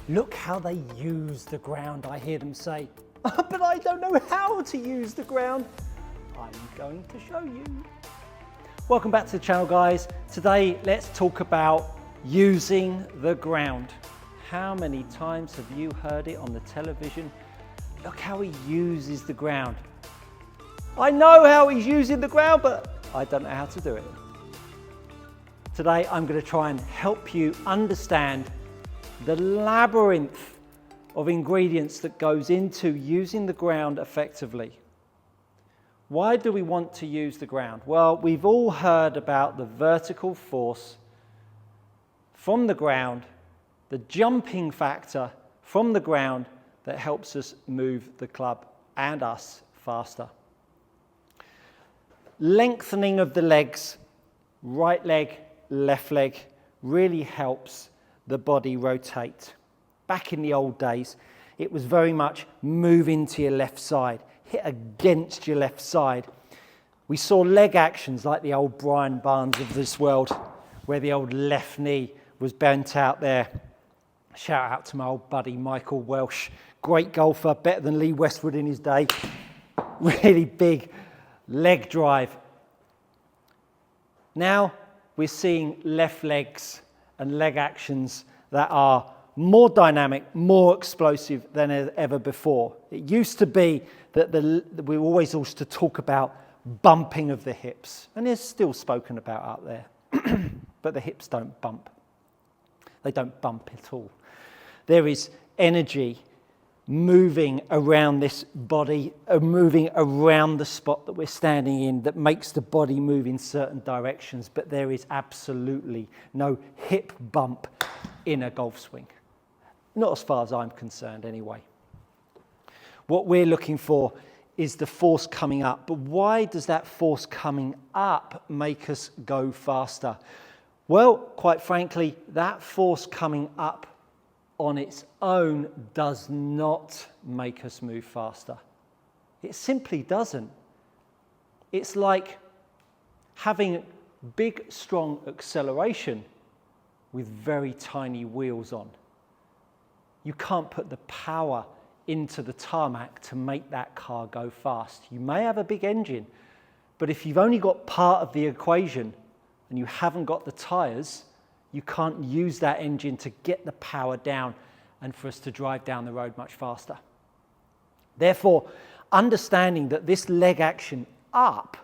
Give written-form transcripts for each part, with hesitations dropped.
Look how they use the ground, I hear them say. But I don't know how to use the ground. I'm going to show you. Welcome back to the channel, guys. Today, let's talk about using the ground. How many times have you heard it on the television? Look how he uses the ground. I know how he's using the ground, but I don't know how to do it. Today, I'm going to try and help you understand the labyrinth of ingredients that goes into using the ground effectively. Why do we want to use the ground? Well, we've all heard about the vertical force from the ground, the jumping factor from the ground that helps us move the club and us faster. Lengthening of the legs, right leg, left leg, really helps the body rotate. Back in the old days, it was very much move into your left side, hit against your left side. We saw leg actions like the old Brian Barnes of this world, where the old left knee was bent out there. Shout out to my old buddy Michael Welsh, great golfer, better than Lee Westwood in his day. Really big leg drive. Now we're seeing left legs and leg actions that are more dynamic, more explosive than ever before. It used to be that we always used to talk about bumping of the hips, and it's still spoken about out there, but the hips don't bump. They don't bump at all. There is energy moving around this body, moving around the spot that we're standing in that makes the body move in certain directions, but there is absolutely no hip bump in a golf swing. Not as far as I'm concerned anyway. What we're looking for is the force coming up, but why does that force coming up make us go faster? Well, quite frankly, that force coming up on its own does not make us move faster. It simply doesn't. It's like having big, strong acceleration with very tiny wheels on. You can't put the power into the tarmac to make that car go fast. You may have a big engine, but if you've only got part of the equation and you haven't got the tires, you can't use that engine to get the power down and for us to drive down the road much faster. Therefore, understanding that this leg action up,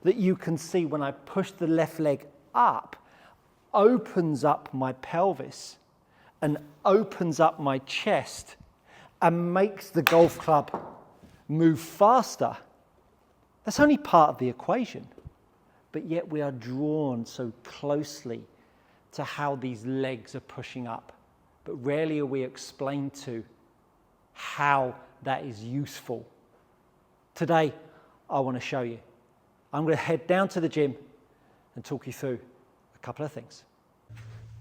that you can see when I push the left leg up, opens up my pelvis and opens up my chest and makes the golf club move faster. That's only part of the equation, but yet we are drawn so closely to how these legs are pushing up, but rarely are we explained to how that is useful. Today, I want to show you. I'm going to head down to the gym and talk you through a couple of things.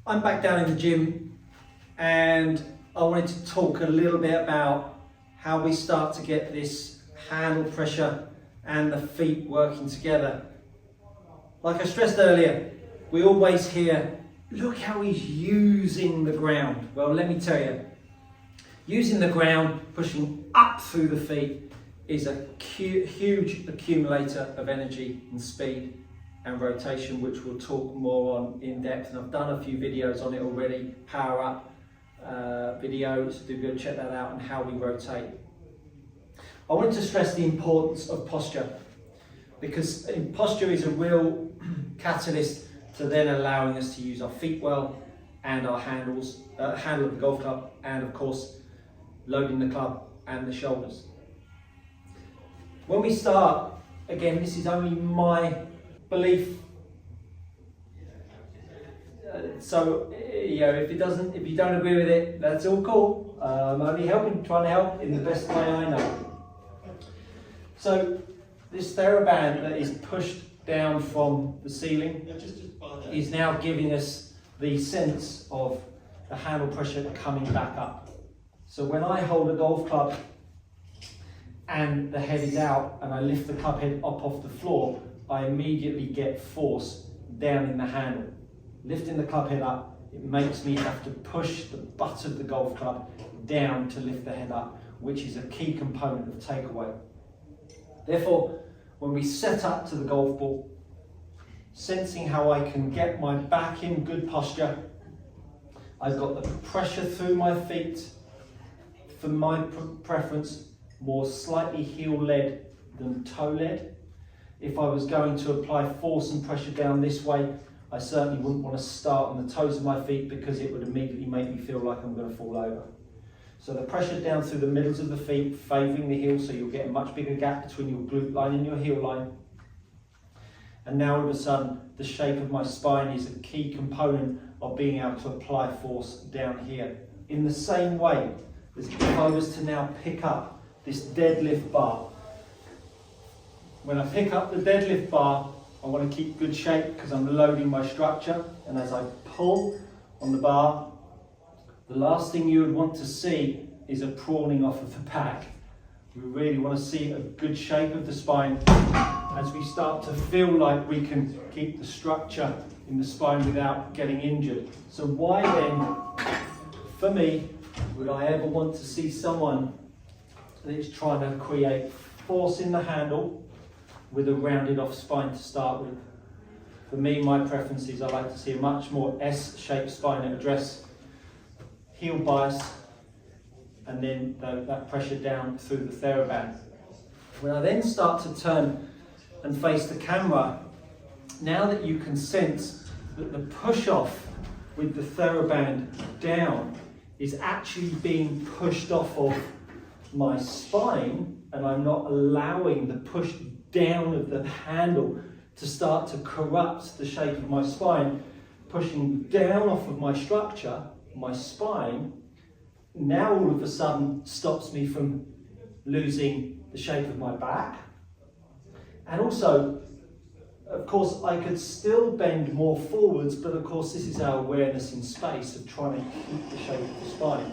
I'm back down in the gym and I wanted to talk a little bit about how we start to get this handle pressure and the feet working together. Like I stressed earlier, we always hear, look how he's using the ground. Well, let me tell you, using the ground, pushing up through the feet is a huge accumulator of energy and speed and rotation, which we'll talk more on in depth. And I've done a few videos on it already, power up videos, do go check that out, and how we rotate. I wanted to stress the importance of posture, because posture is a real catalyst to then allowing us to use our feet well and our handle of the golf club, and of course loading the club and the shoulders. When we start, again, this is only my belief, so if you don't agree with it, that's all cool. I'm only trying to help in the best way I know. So this TheraBand that is pushed down from the ceiling is now giving us the sense of the handle pressure coming back up. So when I hold a golf club and the head is out and I lift the club head up off the floor, I immediately get force down in the handle. Lifting the club head up it makes me have to push the butt of the golf club down to lift the head up, which is a key component of takeaway. Therefore, when we set up to the golf ball, sensing how I can get my back in good posture, I've got the pressure through my feet, for my preference, more slightly heel-led than toe-led. If I was going to apply force and pressure down this way, I certainly wouldn't want to start on the toes of my feet because it would immediately make me feel like I'm going to fall over. So the pressure down through the middles of the feet, favouring the heel, so you'll get a much bigger gap between your glute line and your heel line. And now all of a sudden, the shape of my spine is a key component of being able to apply force down here. In the same way as if I was to now pick up this deadlift bar. When I pick up the deadlift bar, I want to keep good shape because I'm loading my structure. And as I pull on the bar, the last thing you would want to see is a prawning off of the back. We really want to see a good shape of the spine as we start to feel like we can keep the structure in the spine without getting injured. So why then, for me, would I ever want to see someone that is trying to create force in the handle with a rounded off spine to start with? For me, my preference is I like to see a much more S-shaped spine and address heel bias and then that pressure down through the TheraBand. When I then start to turn and face the camera, now that you can sense that the push off with the TheraBand down is actually being pushed off of my spine, and I'm not allowing the push down of the handle to start to corrupt the shape of my spine, pushing down off of my structure, my spine, now all of a sudden stops me from losing the shape of my back. And also, of course, I could still bend more forwards, but of course this is our awareness in space of trying to keep the shape of the spine.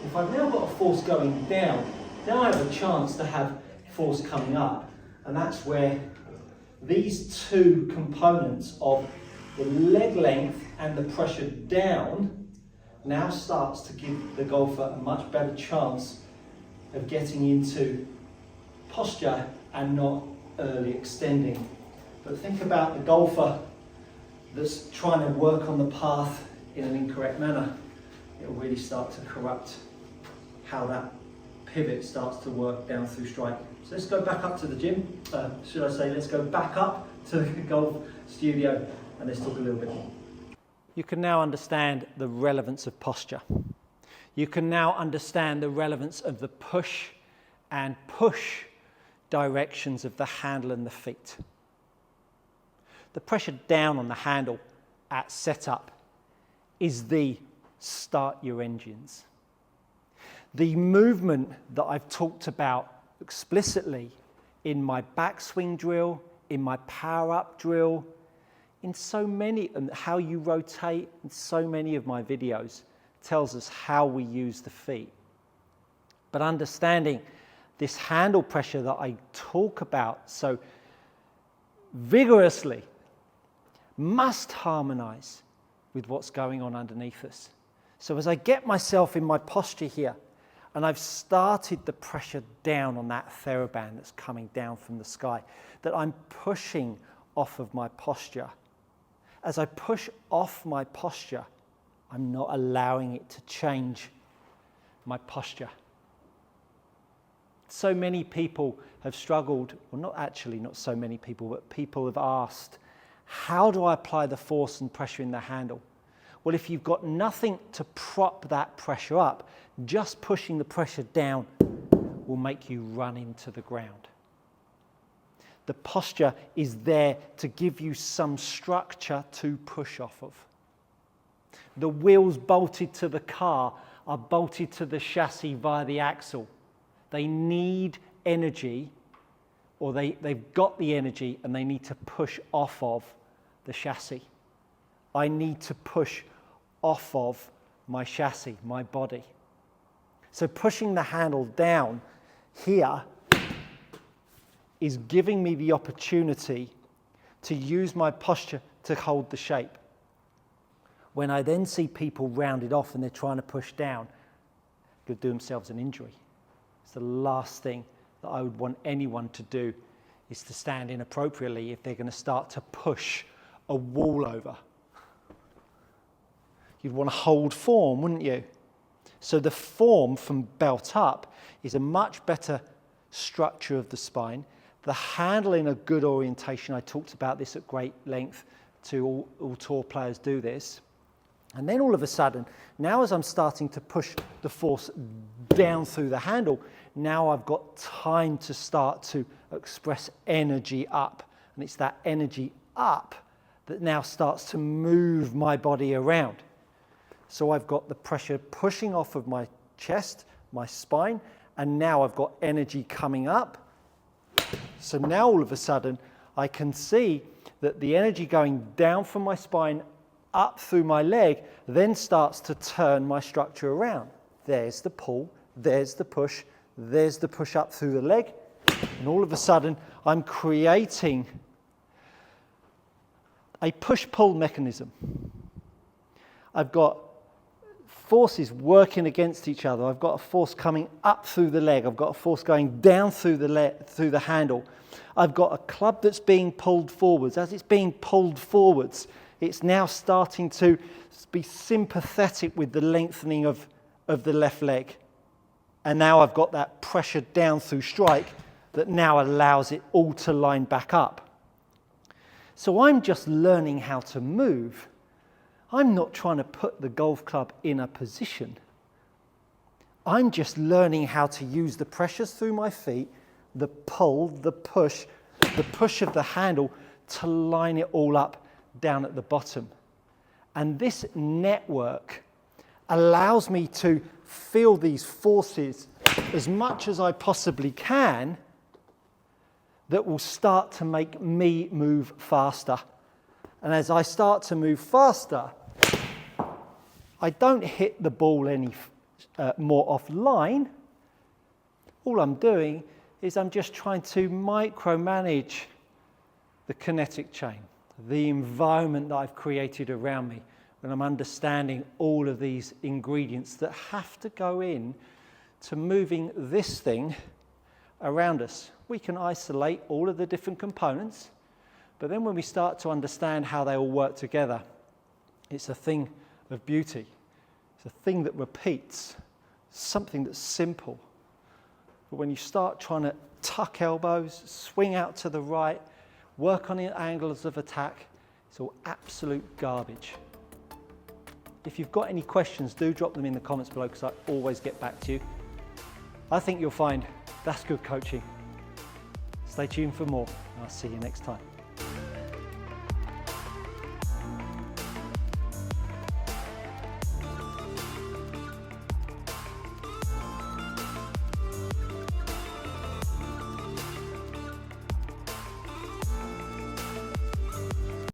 If I've now got a force going down, now I have a chance to have force coming up. And that's where these two components of the leg length and the pressure down now starts to give the golfer a much better chance of getting into posture and not early extending. But think about the golfer that's trying to work on the path in an incorrect manner. It'll really start to corrupt how that pivot starts to work down through strike. So let's go back up to the gym. Should I say, let's go back up to the golf studio and let's talk a little bit more. You can now understand the relevance of posture. You can now understand the relevance of the push and push directions of the handle and the feet. The pressure down on the handle at setup is the start your engines. The movement that I've talked about explicitly in my backswing drill, in my power up drill, in so many, and how you rotate in so many of my videos tells us how we use the feet. But understanding this handle pressure that I talk about so vigorously must harmonize with what's going on underneath us. So as I get myself in my posture here, and I've started the pressure down on that TheraBand that's coming down from the sky, that I'm pushing off of my posture. As I push off my posture, I'm not allowing it to change my posture. So many people have struggled, well, not so many people, but people have asked, how do I apply the force and pressure in the handle? Well, if you've got nothing to prop that pressure up, just pushing the pressure down will make you run into the ground. The posture is there to give you some structure to push off of. The wheels bolted to the car are bolted to the chassis via the axle. They need energy, or they've got the energy and they need to push off of the chassis. I need to push off of my chassis, my body. So pushing the handle down here is giving me the opportunity to use my posture to hold the shape. When I then see people rounded off and they're trying to push down, could do themselves an injury. It's the last thing that I would want anyone to do, is to stand inappropriately if they're going to start to push a wall over. You'd want to hold form, wouldn't you? So the form from belt up is a much better structure of the spine. The handle in a good orientation, I talked about this at great length, to all tour players do this. And then all of a sudden, now as I'm starting to push the force down through the handle, now I've got time to start to express energy up. And it's that energy up that now starts to move my body around. So I've got the pressure pushing off of my chest, my spine, and now I've got energy coming up. So now all of a sudden, I can see that the energy going down from my spine up through my leg then starts to turn my structure around. There's the pull, there's the push up through the leg, and all of a sudden I'm creating a push-pull mechanism. I've got forces working against each other. I've got a force coming up through the leg. I've got a force going down through the handle. I've got a club that's being pulled forwards. As it's being pulled forwards, it's now starting to be sympathetic with the lengthening of the left leg. And now I've got that pressure down through strike that now allows it all to line back up. So I'm just learning how to move. I'm not trying to put the golf club in a position. I'm just learning how to use the pressures through my feet, the pull, the push of the handle to line it all up down at the bottom. And this network allows me to feel these forces as much as I possibly can that will start to make me move faster. And as I start to move faster, I don't hit the ball any more offline. All I'm doing is I'm just trying to micromanage the kinetic chain, the environment that I've created around me, when I'm understanding all of these ingredients that have to go in to moving this thing around us. We can isolate all of the different components, but then when we start to understand how they all work together, it's a thing of beauty. It's a thing that repeats, something that's simple. But when you start trying to tuck elbows, swing out to the right, work on the angles of attack, it's all absolute garbage. If you've got any questions, do drop them in the comments below, because I always get back to you. I think you'll find that's good coaching. Stay tuned for more, and I'll see you next time.